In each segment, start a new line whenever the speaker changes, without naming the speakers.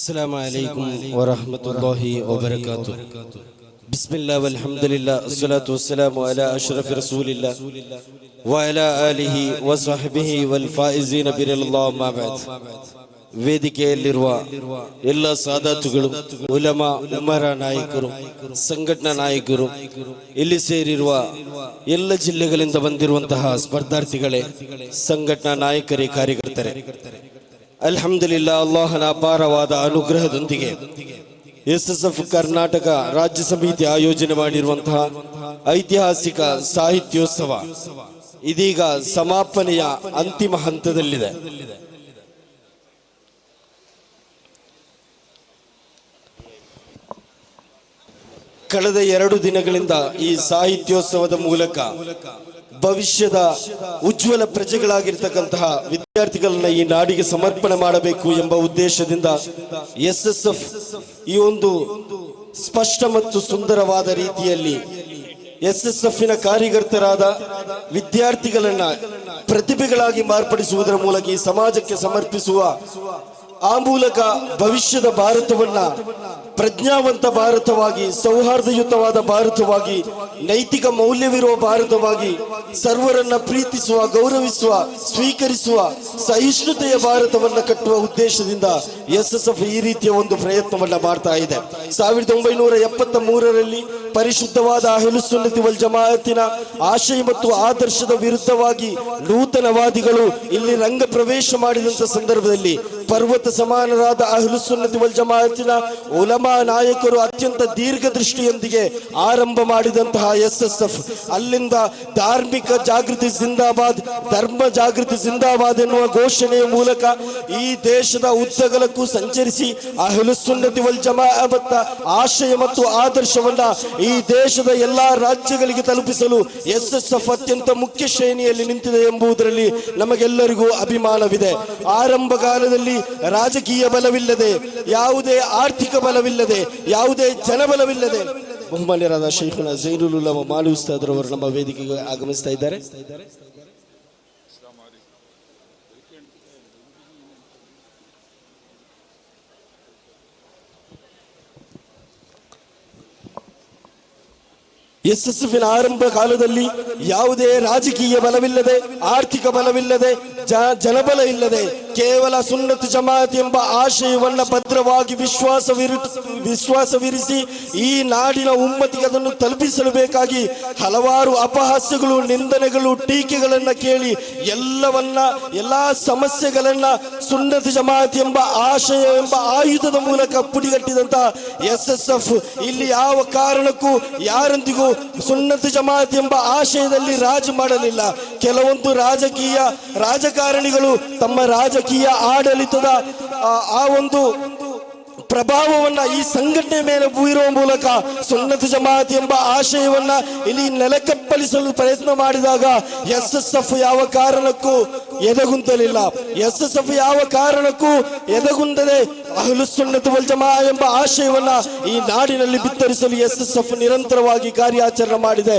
अस्सलामु अलैकुम वरहमतुल्लाहि वबरकातुह। बिस्मिल्लाह वल्हम्दुलिल्लाह अस्सलातु वस्सलामु अला अशरफि रसूलिल्लाह व अला आलिहि व सहबिहि वल ಫಾಯಿಜೀನ ಬಿರಿಲ್ಲಾಹ್ ಅಮ್ಮಾ ಬಅದ್. ವೇದಿಕೆಯಲ್ಲಿರುವ ಎಲ್ಲ ಸಾದಾತುಗಳು, ಉಲಮಾ, ಉಮರಾ ನಾಯಕರು, ಸಂಘಟನಾ ನಾಯಕರು, ಇಲ್ಲಿ ಸೇರಿರುವ ಎಲ್ಲ ಜಿಲ್ಲೆಗಳಿಂದ ಬಂದಿರುವಂತಹ ಸ್ಪರ್ಧಾರ್ಥಿಗಳೇ, ಸಂಘಟನಾ ನಾಯಕರೇ, ಕಾರ್ಯಕರ್ತರೇ, ಅಲ್ಹಮ್ದುಲಿಲ್ಲಾಹ್, ಅಲ್ಲಾಹನ ಅಪಾರವಾದ ಅನುಗ್ರಹದೊಂದಿಗೆ ಎಸ್ಎಸ್ಎಫ್ ಕರ್ನಾಟಕ ರಾಜ್ಯ ಸಮಿತಿ ಆಯೋಜನೆ ಮಾಡಿರುವಂತಹ ಐತಿಹಾಸಿಕ ಸಾಹಿತ್ಯೋತ್ಸವ ಇದೀಗ ಸಮಾಪನೆಯ ಅಂತಿಮ ಹಂತದಲ್ಲಿದೆ. ಕಳೆದ 2 ದಿನಗಳಿಂದ ಈ ಸಾಹಿತ್ಯೋತ್ಸವದ ಮೂಲಕ ಭವಿಷ್ಯದ ಉಜ್ವಲ ಪ್ರಜೆಗಳಾಗಿರ್ತಕ್ಕಂತಹ ವಿದ್ಯಾರ್ಥಿಗಳನ್ನ ಈ ನಾಡಿಗೆ ಸಮರ್ಪಣೆ ಮಾಡಬೇಕು ಎಂಬ ಉದ್ದೇಶದಿಂದ ಎಸ್ಎಸ್ಎಫ್ ಈ ಒಂದು ಸ್ಪಷ್ಟ ಮತ್ತು ಸುಂದರವಾದ ರೀತಿಯಲ್ಲಿ ಎಸ್ಎಸ್ಎಫ್ನ ಕಾರ್ಯಕರ್ತರಾದ ವಿದ್ಯಾರ್ಥಿಗಳನ್ನ ಪ್ರತಿಭೆಗಳಾಗಿ ಮಾರ್ಪಡಿಸುವುದರ ಮೂಲಕ ಈ ಸಮಾಜಕ್ಕೆ ಸಮರ್ಪಿಸುವ, ಆ ಮೂಲಕ ಭವಿಷ್ಯದ ಭಾರತವನ್ನ ಪ್ರಜ್ಞಾವಂತ ಭಾರತವಾಗಿ, ಸೌಹಾರ್ದಯುತವಾದ ಭಾರತವಾಗಿ, ನೈತಿಕ ಮೌಲ್ಯವಿರುವ ಭಾರತವಾಗಿ, ಸರ್ವರನ್ನ ಪ್ರೀತಿಸುವ, ಗೌರವಿಸುವ, ಸ್ವೀಕರಿಸುವ ಸಹಿಷ್ಣುತೆಯ ಭಾರತವನ್ನ ಕಟ್ಟುವ ಉದ್ದೇಶದಿಂದ ಎಸ್ಎಸ್ಎಫ್ ಈ ರೀತಿಯ ಒಂದು ಪ್ರಯತ್ನವನ್ನ ಮಾಡ್ತಾ ಇದೆ. 1973ರಲ್ಲಿ ಪರಿಶುದ್ಧವಾದ ಅಹ್ಲುಸ್ ಸುನ್ನತಿ ವಲ್ ಜಮಾಅತಿನ ಆಶಯ ಮತ್ತು ಆದರ್ಶದ ವಿರುದ್ಧವಾಗಿ ನೂತನವಾದಿಗಳು ಇಲ್ಲಿ ರಂಗ ಪ್ರವೇಶ ಮಾಡಿದಂತ ಸಂದರ್ಭದಲ್ಲಿ ಪರ್ವತ ಸಮಾನರಾದ ಅಹ್ಲುಸ್ ಸುನ್ನತಿ ವಲ್ ಜಮಾಅತಿನ ಉಲಮಾ ನಾಯಕರು ಅತ್ಯಂತ ದೀರ್ಘ ದೃಷ್ಟಿಯೊಂದಿಗೆ ಆರಂಭ ಮಾಡಿದಂತಹ ಎಸ್ಎಸ್ಎಫ್ ಅಲ್ಲಿಂದ ಧಾರ್ಮಿಕ ಜಾಗೃತಿ ಜಿಂದಾಬಾದ್, ಧರ್ಮ ಜಾಗೃತಿ ಜಿಂದಾಬಾದ್ ಎನ್ನುವ ಘೋಷಣೆಯ ಮೂಲಕ ಈ ದೇಶದ ಉದ್ದಗಲಕ್ಕೂ ಸಂಚರಿಸಿ ಅಹ್ಲುಸ್ ಸುನ್ನತಿ ವಲ್ ಜಮಾಅತ್ ಆಶಯ ಮತ್ತು ಆದರ್ಶವನ್ನ ಈ ದೇಶದ ಎಲ್ಲಾ ರಾಜ್ಯಗಳಿಗೆ ತಲುಪಿಸಲು ಎಸ್ಎಸ್ಎಫ್ ಅತ್ಯಂತ ಮುಖ್ಯ ಶ್ರೇಣಿಯಲ್ಲಿ ನಿಂತಿದೆ ಎಂಬುದರಲ್ಲಿ ನಮಗೆಲ್ಲರಿಗೂ ಅಭಿಮಾನವಿದೆ. ಆರಂಭಕಾಲದಲ್ಲಿ ರಾಜಕೀಯ ಬಲವಿಲ್ಲದೆ, ಯಾವುದೇ ಆರ್ಥಿಕ ಬಲವಿಲ್ಲದೆ, ಯಾವುದೇ ಜನಬಲವಿಲ್ಲದೆ ಬಹುಮಾನ್ಯರಾದ ಶೈಖುನಾ ಝೈನುಲ್ ಉಲಮಾ ಮಾಲಿ ಉಸ್ತಾದ್ ರವರು ನಮ್ಮ ವೇದಿಕೆಗೆ ಆಗಮಿಸ್ತಾ ಇದ್ದಾರೆ. ಎಸ್ಎಸ್ಎಫ್ನ ಆರಂಭ ಕಾಲದಲ್ಲಿ ಯಾವುದೇ ರಾಜಕೀಯ ಬಲವಿಲ್ಲದೆ, ಆರ್ಥಿಕ ಬಲವಿಲ್ಲದೆ, ಜನಬಲ ಇಲ್ಲದೆ, ಕೇವಲ ಸುನ್ನತ್ ಜಮಾಅತ್ ಎಂಬ ಆಶಯವನ್ನ ಭದ್ರವಾಗಿ ವಿಶ್ವಾಸವಿರಿಸಿ ಈ ನಾಡಿನ ಉಮ್ಮತಿಗೆ ಅದನ್ನು ತಲುಪಿಸಲು ಬೇಕಾಗಿ ಹಲವಾರು ಅಪಹಾಸ್ಯಗಳು, ನಿಂದನೆಗಳು, ಟೀಕೆಗಳನ್ನ ಕೇಳಿ ಎಲ್ಲಾ ಸಮಸ್ಯೆಗಳನ್ನ ಸುನ್ನತ್ ಜಮಾಅತ್ ಎಂಬ ಆಶಯ ಎಂಬ ಆಯುಧದ ಮೂಲಕ ಪುಡಿಗಟ್ಟಿದಂತ ಎಸ್ಎಸ್ಎಫ್ ಇಲ್ಲಿ ಯಾವ ಕಾರಣಕ್ಕೂ ಯಾರೊಂದಿಗೂ ಸುನ್ನತ್ ಜಮಾಅತ್ ಎಂಬ ಆಶಯದಲ್ಲಿ ರಾಜಿ ಮಾಡಲಿಲ್ಲ. ಕೆಲವೊಂದು ರಾಜಕಾರಣಿಗಳು ತಮ್ಮ ರಾಜಕೀಯ ಆಡಳಿತದ ಆ ಒಂದು ಪ್ರಭಾವವನ್ನ ಈ ಸಂಘಟನೆ ಮೇಲೆ ಬೀರುವ ಮೂಲಕ ಸುನ್ನತ್ ಜಮಾಅತ್ ಎಂಬ ಆಶಯವನ್ನ ಇಲ್ಲಿ ನೆಲಕಪ್ಪಲಿಸಲು ಪ್ರಯತ್ನ ಮಾಡಿದಾಗ ಎಸ್ಎಸ್ಎಫ್ ಯಾವ ಕಾರಣಕ್ಕೂ ಎದೆಗುಂದಲಿಲ್ಲ. ಎಸ್ಎಸ್ಎಫ್ ಯಾವ ಕಾರಣಕ್ಕೂ ಎದೆಗುಂದದೆ ಅಹ್ಲುಸ್ ಸುನ್ನತ್ ವಲ್ ಜಮಾಅ ಎಂಬ ಆಶಯವನ್ನ ಈ ನಾಡಿನಲ್ಲಿ ಬಿತ್ತರಿಸಲು ಎಸ್ಎಸ್ಎಫ್ ನಿರಂತರವಾಗಿ ಕಾರ್ಯಾಚರಣೆ ಮಾಡಿದೆ.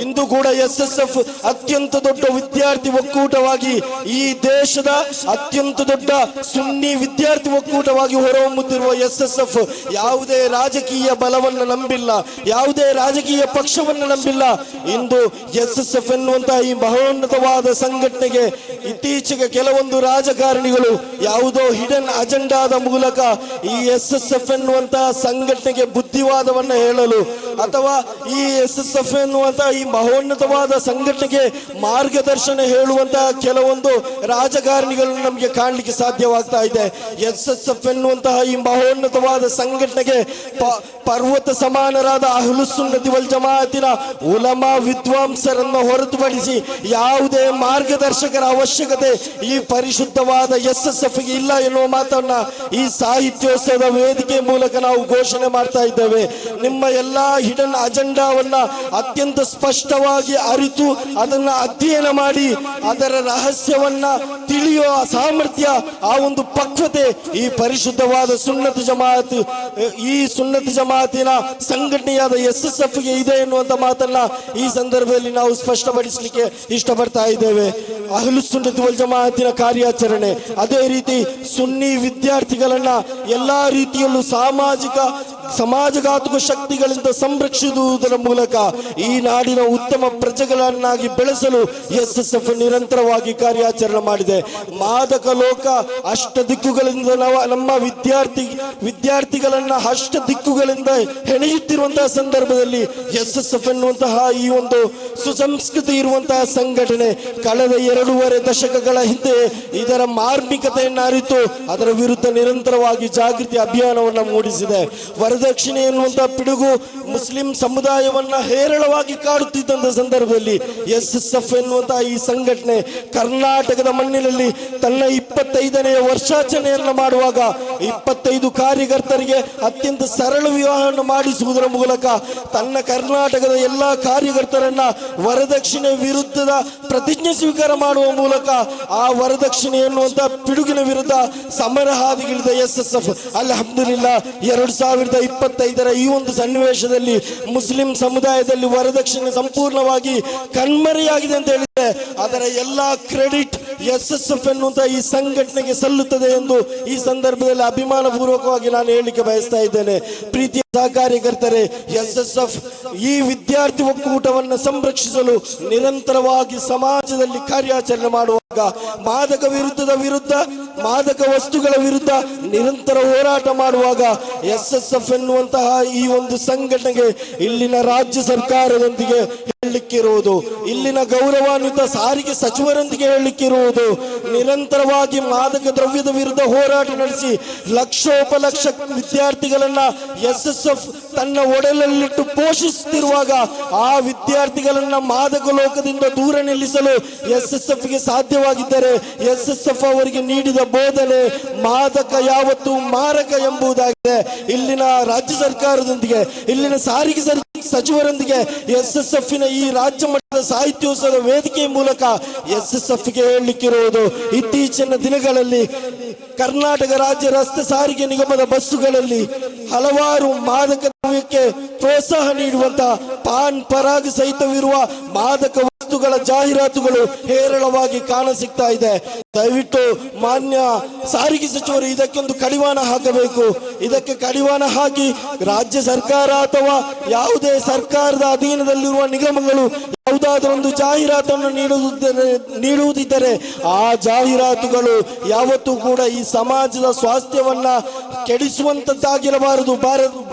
ಇಂದು ಕೂಡ ಎಸ್ಎಸ್ಎಫ್ ಅತ್ಯಂತ ದೊಡ್ಡ ವಿದ್ಯಾರ್ಥಿ ಒಕ್ಕೂಟವಾಗಿ, ಈ ದೇಶದ ಅತ್ಯಂತ ದೊಡ್ಡ ಸುನ್ನಿ ವಿದ್ಯಾರ್ಥಿ ಒಕ್ಕೂಟವಾಗಿ ಹೊರಹೊಮ್ಮುತ್ತಿರುವ ಎಸ್ಎಸ್ಎಫ್ ಯಾವುದೇ ರಾಜಕೀಯ ಬಲವನ್ನು ನಂಬಿಲ್ಲ, ಯಾವುದೇ ರಾಜಕೀಯ ಪಕ್ಷವನ್ನು ನಂಬಿಲ್ಲ. ಇಂದು ಎಸ್ಎಸ್ಎಫ್ ಎನ್ನುವಂತಹ ಈ ಮಹೋನ್ನತವಾದ ಸಂಘಟನೆಗೆ ಇತ್ತೀಚೆಗೆ ಕೆಲವೊಂದು ರಾಜಕಾರಣಿಗಳು ಯಾವುದೋ ಹಿಡನ್ ಅಜೆಂಡಾದ ಮೂಲಕ ಈ ಎಸ್ಎಸ್ಎಫ್ ಎನ್ನುವಂತಹ ಸಂಘಟನೆಗೆ ಬುದ್ಧಿವಾದವನ್ನ ಹೇಳಲು ಅಥವಾ ಈ ಎಸ್ಎಸ್ಎಫ್ ಎನ್ನುವಂತಹ ಈ ಮಹೋನ್ನತವಾದ ಸಂಘಟನೆಗೆ ಮಾರ್ಗದರ್ಶನ ಹೇಳುವಂತಹ ಕೆಲವೊಂದು ರಾಜಕಾರಣಿಗಳನ್ನು ನಮಗೆ ಕಾಣಲಿಕ್ಕೆ ಸಾಧ್ಯವಾಗ್ತಾ ಇದೆ. ಎಸ್ಎಸ್ಎಫ್ ಎನ್ನುವಂತಹ ಈ ಮಹೋನ್ನತವಾದ ಸಂಘಟನೆಗೆ ಪರ್ವತ ಸಮಾನರಾದ ಅಹ್ಲುಸ್ ಸುನ್ನತಿ ವಲ್ ಜಮಾಅತಿನ ಉಲಮಾ ವಿದ್ವಾಂಸರನ್ನು ಹೊರತುಪಡಿಸಿ ಯಾವುದೇ ಮಾರ್ಗದರ್ಶಕರ ಅವಶ್ಯಕತೆ ಈ ಪರಿಶುದ್ಧವಾದ ಎಸ್ಎಸ್ಎಫ್ ಗೆ ಇಲ್ಲ ಎನ್ನುವ ಮಾತನ್ನ ಈ ಸಾಹಿತ್ಯೋತ್ಸವದ ವೇದಿಕೆ ಮೂಲಕ ನಾವು ಘೋಷಣೆ ಮಾಡ್ತಾ ಇದ್ದೇವೆ. ನಿಮ್ಮ ಎಲ್ಲಾ ಹಿಡನ್ ಅಜೆಂಡಾವನ್ನ ಅತ್ಯಂತ ಸ್ಪಷ್ಟವಾಗಿ ಅರಿತು ಅದನ್ನ ಅಧ್ಯಯನ ಮಾಡಿ ಅದರ ರಹಸ್ಯವನ್ನ ತಿಳಿಯುವ ಸಾಮರ್ಥ್ಯ, ಆ ಒಂದು ಪಕ್ವತೆ ಈ ಪರಿಶುದ್ಧವಾದ ಸುನ್ನತ್ ಜಮಾತ್, ಈ ಸುನ್ನತ್ ಜಮಾತಿನ ಸಂಘಟನೆಯಾದ SSF ಗೆ ಇದೆ ಎನ್ನುವಂತ ಮಾತನ್ನ ಈ ಸಂದರ್ಭದಲ್ಲಿ ನಾವು ಸ್ಪಷ್ಟಪಡಿಸಲಿಕ್ಕೆ ಇಷ್ಟಪಡ್ತಾ ಇದ್ದೇವೆ. ಅಹ್ಲು ಸುನ್ನತ್ ವಲ್ ಜಮಾತಿನ ಕಾರ್ಯಾಚರಣೆ ಅದೇ ರೀತಿ ಸುನ್ನಿ ವಿದ್ಯಾರ್ಥಿಗಳನ್ನ ಎಲ್ಲಾ ರೀತಿಯಲ್ಲೂ ಸಮಾಜಘಾತುಕ ಶಕ್ತಿಗಳಿಂದ ಸಂರಕ್ಷಿಸುವುದರ ಮೂಲಕ ಈ ನಾಡಿನ ಉತ್ತಮ ಪ್ರಜೆಗಳನ್ನಾಗಿ ಬೆಳೆಸಲು SSF ನಿರಂತರವಾಗಿ ಕಾರ್ಯಾಚರಣೆ ಮಾಡಿದೆ. ಮಾದಕ ಲೋಕ ಅಷ್ಟ ದಿಕ್ಕುಗಳಿಂದ ನಮ್ಮ ವಿದ್ಯಾರ್ಥಿಗಳನ್ನ ಅಷ್ಟ ದಿಕ್ಕುಗಳಿಂದ ಹೆಣೆಯುತ್ತಿರುವಂತಹ ಸಂದರ್ಭದಲ್ಲಿ SSF ಎನ್ನುವಂತಹ ಈ ಒಂದು ಸುಸಂಸ್ಕೃತಿ ಇರುವಂತಹ ಸಂಘಟನೆ ಕಳೆದ 2.5 ದಶಕಗಳ ಹಿಂದೆ ಇದರ ಮಾರ್ಮಿಕತೆಯನ್ನು ಅರಿತು ಅದರ ವಿರುದ್ಧ ನಿರಂತರವಾಗಿ ಜಾಗೃತಿ ಅಭಿಯಾನವನ್ನು ಮೂಡಿಸಿದೆ. ವರದಕ್ಷಿಣೆ ಎನ್ನುವಂತಹ ಪಿಡುಗು ಮುಸ್ಲಿಂ ಸಮುದಾಯವನ್ನ ಹೇರಳವಾಗಿ ಕಾಡುತ್ತಿದ್ದಂತ ಸಂದರ್ಭದಲ್ಲಿ SSF ಎನ್ನುವಂತಹ ಈ ಸಂಘಟನೆ ಕರ್ನಾಟಕದ ಮಣ್ಣಿನಲ್ಲಿ ತನ್ನ 25ನೇ ವರ್ಷಾಚರಣೆಯನ್ನು ಮಾಡುವಾಗ 25 ಕಾರ್ಯಕರ್ತರಿಗೆ ಅತ್ಯಂತ ಸರಳ ವಿವಾಹವನ್ನು ಮಾಡಿಸುವುದರ ಮೂಲಕ ತನ್ನ ಕರ್ನಾಟಕದ ಎಲ್ಲಾ ಕಾರ್ಯಕರ್ತರನ್ನ ವರದಕ್ಷಿಣೆ ವಿರುದ್ಧದ ಪ್ರತಿಜ್ಞೆ ಸ್ವೀಕಾರ ಮಾಡುವ ಮೂಲಕ ಆ ವರದಕ್ಷಿಣೆ ಎನ್ನುವಂತಹ ಪಿಡುಗಿನ ವಿರುದ್ಧ ಸಮರ ಹಾದಿಗಿಳಿದ SSF ಅಲ್ಹಮ್ದುಲಿಲ್ಲಾ 2025ರ ಈ ಒಂದು ಸನ್ನಿವೇಶದಲ್ಲಿ ಮುಸ್ಲಿಂ ಸಮುದಾಯದಲ್ಲಿ ವರದಕ್ಷಿಣೆ ಸಂಪೂರ್ಣವಾಗಿ ಕಣ್ಮರೆಯಾಗಿದೆ ಅಂತ ಹೇಳಿದ್ರೆ ಅದರ ಎಲ್ಲಾ ಕ್ರೆಡಿಟ್ SSF ಎನ್ನುವಂತಹ ಈ ಸಂಘಟನೆಗೆ ಸಲ್ಲುತ್ತದೆ ಎಂದು ಈ ಸಂದರ್ಭದಲ್ಲಿ ಅಭಿಮಾನ ಪೂರ್ವಕವಾಗಿ ನಾನು ಹೇಳಿಕೆ ಬಯಸ್ತಾ ಇದ್ದೇನೆ. ಪ್ರೀತಿಯ ಸಹಕಾರ್ಯಕರ್ತರೆ, SSF ಈ ವಿದ್ಯಾರ್ಥಿ ಒಕ್ಕೂಟವನ್ನು ಸಂರಕ್ಷಿಸಲು ನಿರಂತರವಾಗಿ ಸಮಾಜದಲ್ಲಿ ಕಾರ್ಯಾಚರಣೆ ಮಾಡುವಾಗ ಮಾದಕ ವಿರುದ್ಧ ಮಾದಕ ವಸ್ತುಗಳ ವಿರುದ್ಧ ನಿರಂತರ ಹೋರಾಟ ಮಾಡುವಾಗ SSF ಎನ್ನುವಂತಹ ಈ ಒಂದು ಸಂಘಟನೆಗೆ ಇಲ್ಲಿನ ರಾಜ್ಯ ಸರ್ಕಾರದೊಂದಿಗೆ ಹೇಳಲಿಕ್ಕಿರುವುದು, ಇಲ್ಲಿನ ಗೌರವಾನ್ವಿತ ಸಾರಿಗೆ ಸಚಿವರೊಂದಿಗೆ ಹೇಳಲಿಕ್ಕಿರುವುದು, ನಿರಂತರವಾಗಿ ಮಾದಕ ದ್ರವ್ಯದ ವಿರುದ್ಧ ಹೋರಾಟ ನಡೆಸಿ ಲಕ್ಷೋಪಲಕ್ಷ ವಿದ್ಯಾರ್ಥಿಗಳನ್ನ SSF ತನ್ನ ಒಡಲಲ್ಲಿಟ್ಟು ಪೋಷಿಸುತ್ತಿರುವಾಗ ಆ ವಿದ್ಯಾರ್ಥಿಗಳನ್ನ ಮಾದಕ ಲೋಕದಿಂದ ದೂರ ನಿಲ್ಲಿಸಲು SSF ಗೆ ಸಾಧ್ಯವಾಗಿದ್ದರೆ SSF ಅವರಿಗೆ ನೀಡಿದ ಬೋಧನೆ ಮಾದಕ ಯಾವತ್ತು ಮಾರಕ ಎಂಬುದಾಗಿದೆ. ಇಲ್ಲಿನ ರಾಜ್ಯ ಸರ್ಕಾರದೊಂದಿಗೆ ಇಲ್ಲಿನ ಸಾರಿಗೆ ಸಚಿವರೊಂದಿಗೆ SSFನ ಈ ರಾಜ್ಯ ಮಟ್ಟದ ಸಾಹಿತ್ಯೋತ್ಸವದ ವೇದಿಕೆ ಮೂಲಕ SSF ಗೆ ಹೇಳಲಿಕ್ಕಿರುವುದು, ಇತ್ತೀಚಿನ ದಿನಗಳಲ್ಲಿ ಕರ್ನಾಟಕ ರಾಜ್ಯ ರಸ್ತೆ ಸಾರಿಗೆ ನಿಗಮದ ಬಸ್ಸುಗಳಲ್ಲಿ ಹಲವಾರು ಮಾದಕ ದ್ರವ್ಯಕ್ಕೆ ಪ್ರೋತ್ಸಾಹ ನೀಡುವಂತಹ ಪಾನ್ ಪರಾಗ್ ಸಹಿತವಿರುವ ಮಾದಕ ವಸ್ತುಗಳ ಜಾಹೀರಾತುಗಳು ಹೇರಳವಾಗಿ ಕಾಣಸಿಗ್ತಾ ಇದೆ. ದಯವಿಟ್ಟು ಮಾನ್ಯ ಸಾರಿಗೆ ಸಚಿವರು ಇದಕ್ಕೊಂದು ಕಡಿವಾಣ ಹಾಕಬೇಕು. ಇದಕ್ಕೆ ಕಡಿವಾಣ ಹಾಕಿ ರಾಜ್ಯ ಸರ್ಕಾರ ಅಥವಾ ಯಾವುದೇ ಸರ್ಕಾರದ ಅಧೀನದಲ್ಲಿರುವ ನಿಗಮಗಳು ಯಾವುದಾದರೊಂದು ಜಾಹೀರಾತನ್ನು ನೀಡುವುದಿದ್ದರೆ ಆ ಜಾಹೀರಾತುಗಳು ಯಾವತ್ತೂ ಕೂಡ ಈ ಸಮಾಜದ ಸ್ವಾಸ್ಥ್ಯವನ್ನ ಕೆಡಿಸುವಂತದ್ದಾಗಿರಬಾರದು,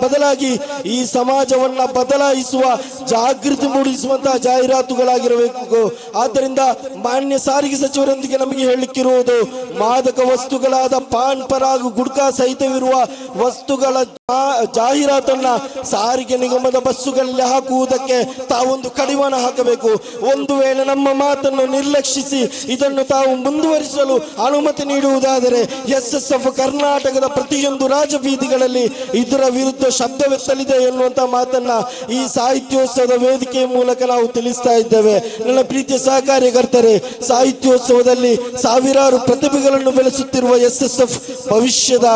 ಬದಲಾಗಿ ಈ ಸಮಾಜವನ್ನ ಬದಲಾಯಿಸುವ ಜಾಗೃತಿ ಮೂಡಿಸುವಂತಹ ಜಾಹೀರಾತುಗಳಾಗಿರಬೇಕು. ಆದ್ದರಿಂದ ಮಾನ್ಯ ಸಾರಿಗೆ ಸಚಿವರೊಂದಿಗೆ ನಮಗೆ ಹೇಳಲಿಕ್ಕಿರುವುದು, ಮಾದಕ ವಸ್ತುಗಳಾದ ಪಾನ್ ಪರಾಗ್ ಗುಡ್ಕಾ ಸಹಿತವಿರುವ ವಸ್ತುಗಳ ಜಾಹೀರಾತನ್ನ ಸಾರಿಗೆ ನಿಗಮದ ಬಸ್ಸುಗಳಲ್ಲಿ ಹಾಕುವುದಕ್ಕೆ ತಾವೊಂದು ಕಡಿವಾಣ ಹಾಕಬೇಕು. ಒಂದು ವೇಳೆ ನಮ್ಮ ಮಾತನ್ನು ನಿರ್ಲಕ್ಷಿಸಿ ಇದನ್ನು ತಾವು ಮುಂದುವರಿಸಲು ಅನುಮತಿ ನೀಡುವುದಾದರೆ SSF ಕರ್ನಾಟಕದ ಪ್ರತಿಯೊಂದು ರಾಜಬೀದಿಗಳಲ್ಲಿ ಇದರ ವಿರುದ್ಧ ಶಬ್ದವೆತ್ತಲಿದೆ ಎನ್ನುವಂತ ಮಾತನ್ನ ಈ ಸಾಹಿತ್ಯೋತ್ಸವದ ವೇದಿಕೆಯ ಮೂಲಕ ನಾವು ತಿಳಿಸ್ತಾ ಇದ್ದೇವೆ. ನನ್ನ ಪ್ರೀತಿಯ ಸಹಕಾರ್ಯಕರ್ತರೆ, ಸಾಹಿತ್ಯೋತ್ಸವದಲ್ಲಿ ಸಾವಿರಾರು ಪ್ರತಿಭೆಗಳನ್ನು ಬೆಳೆಸುತ್ತಿರುವ SSF ಭವಿಷ್ಯದ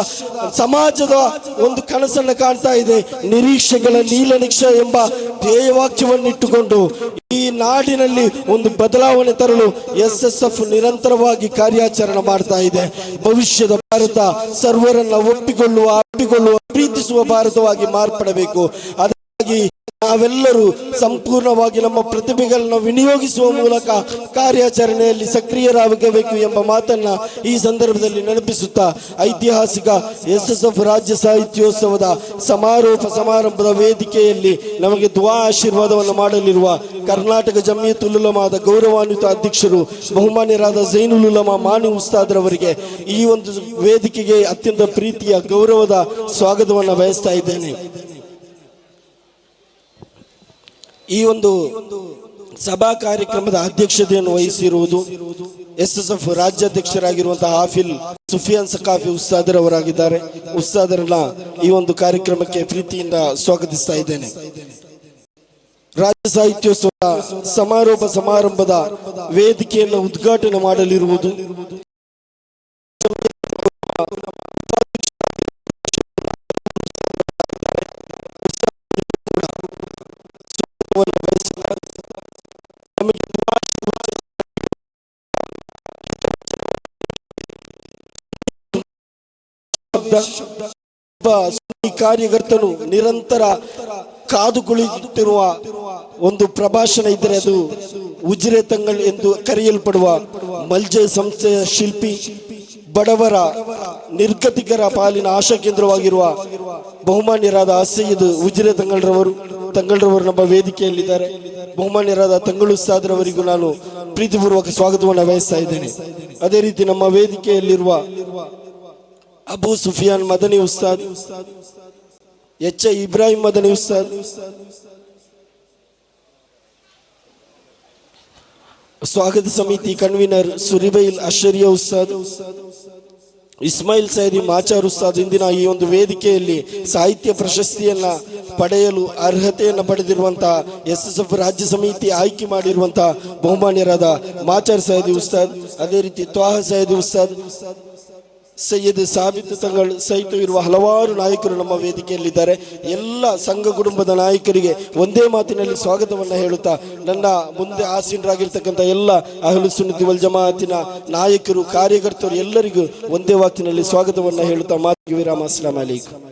ಸಮಾಜದ ಒಂದು ಕನಸನ್ನು ಕಾಣ್ತಾ ಇದೆ. ನಿರೀಕ್ಷೆಗಳ ನೀಲನಿಕ್ಷ ಎಂಬ ಧ್ಯೇಯವಾಕ್ಯವನ್ನಿಟ್ಟುಕೊಂಡು ಈ ನಾಡಿನಲ್ಲಿ ಒಂದು ಬದಲಾವಣೆ ತರಲು SSF ನಿರಂತರವಾಗಿ ಕಾರ್ಯಾಚರಣೆ ಮಾಡ್ತಾ ಇದೆ. ಭವಿಷ್ಯದ ಭಾರತ ಸರ್ವರನ್ನ ಒಪ್ಪಿಕೊಳ್ಳುವ ಪ್ರೀತಿಸುವ ಭಾರತವಾಗಿ ಮಾರ್ಪಡಬೇಕು. ಅದಕ್ಕಾಗಿ ನಾವೆಲ್ಲರೂ ಸಂಪೂರ್ಣವಾಗಿ ನಮ್ಮ ಪ್ರತಿಭೆಗಳನ್ನು ವಿನಿಯೋಗಿಸುವ ಮೂಲಕ ಕಾರ್ಯಾಚರಣೆಯಲ್ಲಿ ಸಕ್ರಿಯರಾಗಬೇಕು ಎಂಬ ಮಾತನ್ನ ಈ ಸಂದರ್ಭದಲ್ಲಿ ನೆನಪಿಸುತ್ತಾ ಐತಿಹಾಸಿಕ SSF ರಾಜ್ಯ ಸಾಹಿತ್ಯೋತ್ಸವದ ಸಮಾರಂಭದ ವೇದಿಕೆಯಲ್ಲಿ ನಮಗೆ ದುಆ ಆಶೀರ್ವಾದವನ್ನು ಮಾಡಲಿರುವ ಕರ್ನಾಟಕ ಜಮಿಯತುಲ್ ಉಲಮಾದ ಗೌರವಾನ್ವಿತ ಅಧ್ಯಕ್ಷರು ಬಹುಮಾನ್ಯರಾದ ಝೈನುಲ್ ಉಲಮಾ ಮಾನಿ ಉಸ್ತಾದ್ರವರಿಗೆ ಈ ಒಂದು ವೇದಿಕೆಗೆ ಅತ್ಯಂತ ಪ್ರೀತಿಯ ಗೌರವದ ಸ್ವಾಗತವನ್ನು ಬಯಸ್ತಾ ಇದ್ದೇನೆ. ಈ ಒಂದು ಸಭಾ ಕಾರ್ಯಕ್ರಮದ ಅಧ್ಯಕ್ಷತೆಯನ್ನು ವಹಿಸಿರುವುದು SSF ರಾಜ್ಯಾಧ್ಯಕ್ಷರಾಗಿರುವಂತಹ ಹಾಫಿಲ್ ಸುಫಿಯಾನ್ ಸಕಾಫಿ ಉಸ್ತಾದರವರಾಗಿದ್ದಾರೆ. ಉಸ್ತಾದರನ್ನ ಈ ಒಂದು ಕಾರ್ಯಕ್ರಮಕ್ಕೆ ಪ್ರೀತಿಯಿಂದ ಸ್ವಾಗತಿಸ್ತಾ ಇದ್ದೇನೆ. ರಾಜ್ಯ ಸಾಹಿತ್ಯೋತ್ಸವ ಸಮಾರೋಪ ಸಮಾರಂಭದ ವೇದಿಕೆಯನ್ನು ಉದ್ಘಾಟನೆ ಮಾಡಲಿರುವುದು ಕಾರ್ಯಕರ್ತನು ನಿರಂತರ ಕಾದು ಕುಳಿತಿರುವ ಒಂದು ಪ್ರಭಾಷಣ ಇದ್ದರೆ ಅದು ಉಜಿರೆ ತಂಗಳ್ ಎಂದು ಕರೆಯಲ್ಪಡುವ ಮಲ್ಜೆ ಸಂಸ್ಥೆಯ ಶಿಲ್ಪಿ, ಬಡವರ ನಿರ್ಗತಿಕರ ಪಾಲಿನ ಆಶಾ ಕೇಂದ್ರವಾಗಿರುವ ಬಹುಮಾನ್ಯರಾದ ಸೈಯದ್ ಉಜಿರೆ ತಂಗಳರವರು ನಮ್ಮ ವೇದಿಕೆಯಲ್ಲಿದ್ದಾರೆ. ಬಹುಮಾನ್ಯರಾದ ತಂಗಳು ಉಸ್ತಾದ್ರವರಿಗೂ ನಾನು ಪ್ರೀತಿಪೂರ್ವಕ ಸ್ವಾಗತವನ್ನು ಬಯಸ್ತಾ ಇದ್ದೇನೆ. ಅದೇ ರೀತಿ ನಮ್ಮ ವೇದಿಕೆಯಲ್ಲಿರುವ ಅಬು ಸುಫಿಯಾನ್ ಮದನಿ ಉಸ್ತಾದ್, ಎಚ್.ಐ. ಇಬ್ರಾಹಿಂ ಮದನಿ ಉಸ್ತಾದ್, ಸ್ವಾಗತ ಸಮಿತಿ ಕನ್ವೀನರ್ ಸುರಿಬೈಲ್ ಅಶರಿಯಾ ಉಸ್ತಾದ್, ಇಸ್ಮಾಯಿಲ್ ಸೈದಿ ಮಾಚಾರ್ ಉಸ್ತಾದ್ ಇಂದಿನ ಈ ಒಂದು ವೇದಿಕೆಯಲ್ಲಿ ಸಾಹಿತ್ಯ ಪ್ರಶಸ್ತಿಯನ್ನ ಪಡೆಯಲು ಅರ್ಹತೆಯನ್ನು ಪಡೆದಿರುವಂತಹ SSF ರಾಜ್ಯ ಸಮಿತಿ ಆಯ್ಕೆ ಮಾಡಿರುವಂತಹ ಬಹುಮಾನ್ಯರಾದ ಮಾಚಾರ್ ಸೈದಿ ಉಸ್ತಾದ್, ಅದೇ ರೀತಿ ತ್ವಾಹ ಸೈದಿ ಉಸ್ತಾದ್, ಸೈಯದ್ ಸಾಬಿತ್ ತಂಗಳ್ ಸಹಿತ ಇರುವ ಹಲವಾರು ನಾಯಕರು ನಮ್ಮ ವೇದಿಕೆಯಲ್ಲಿದ್ದಾರೆ. ಎಲ್ಲ ಸಂಘ ಕುಟುಂಬದ ನಾಯಕರಿಗೆ ಒಂದೇ ಮಾತಿನಲ್ಲಿ ಸ್ವಾಗತವನ್ನು ಹೇಳುತ್ತಾ ನನ್ನ ಮುಂದೆ ಆಸೀನರಾಗಿರ್ತಕ್ಕಂಥ ಎಲ್ಲ ಅಹ್ಲು ಸುನ್ನತಿ ವಲ್ ಜಮಾಅತಿನ ನಾಯಕರು, ಕಾರ್ಯಕರ್ತರು ಎಲ್ಲರಿಗೂ ಒಂದೇ ವಾಕ್ಯದಲ್ಲಿ ಸ್ವಾಗತವನ್ನು ಹೇಳುತ್ತಾ ಮಾತಿಗೆ ವಿರಾಮ. ಅಸ್ಸಲಾಮು ಅಲೈಕುಂ.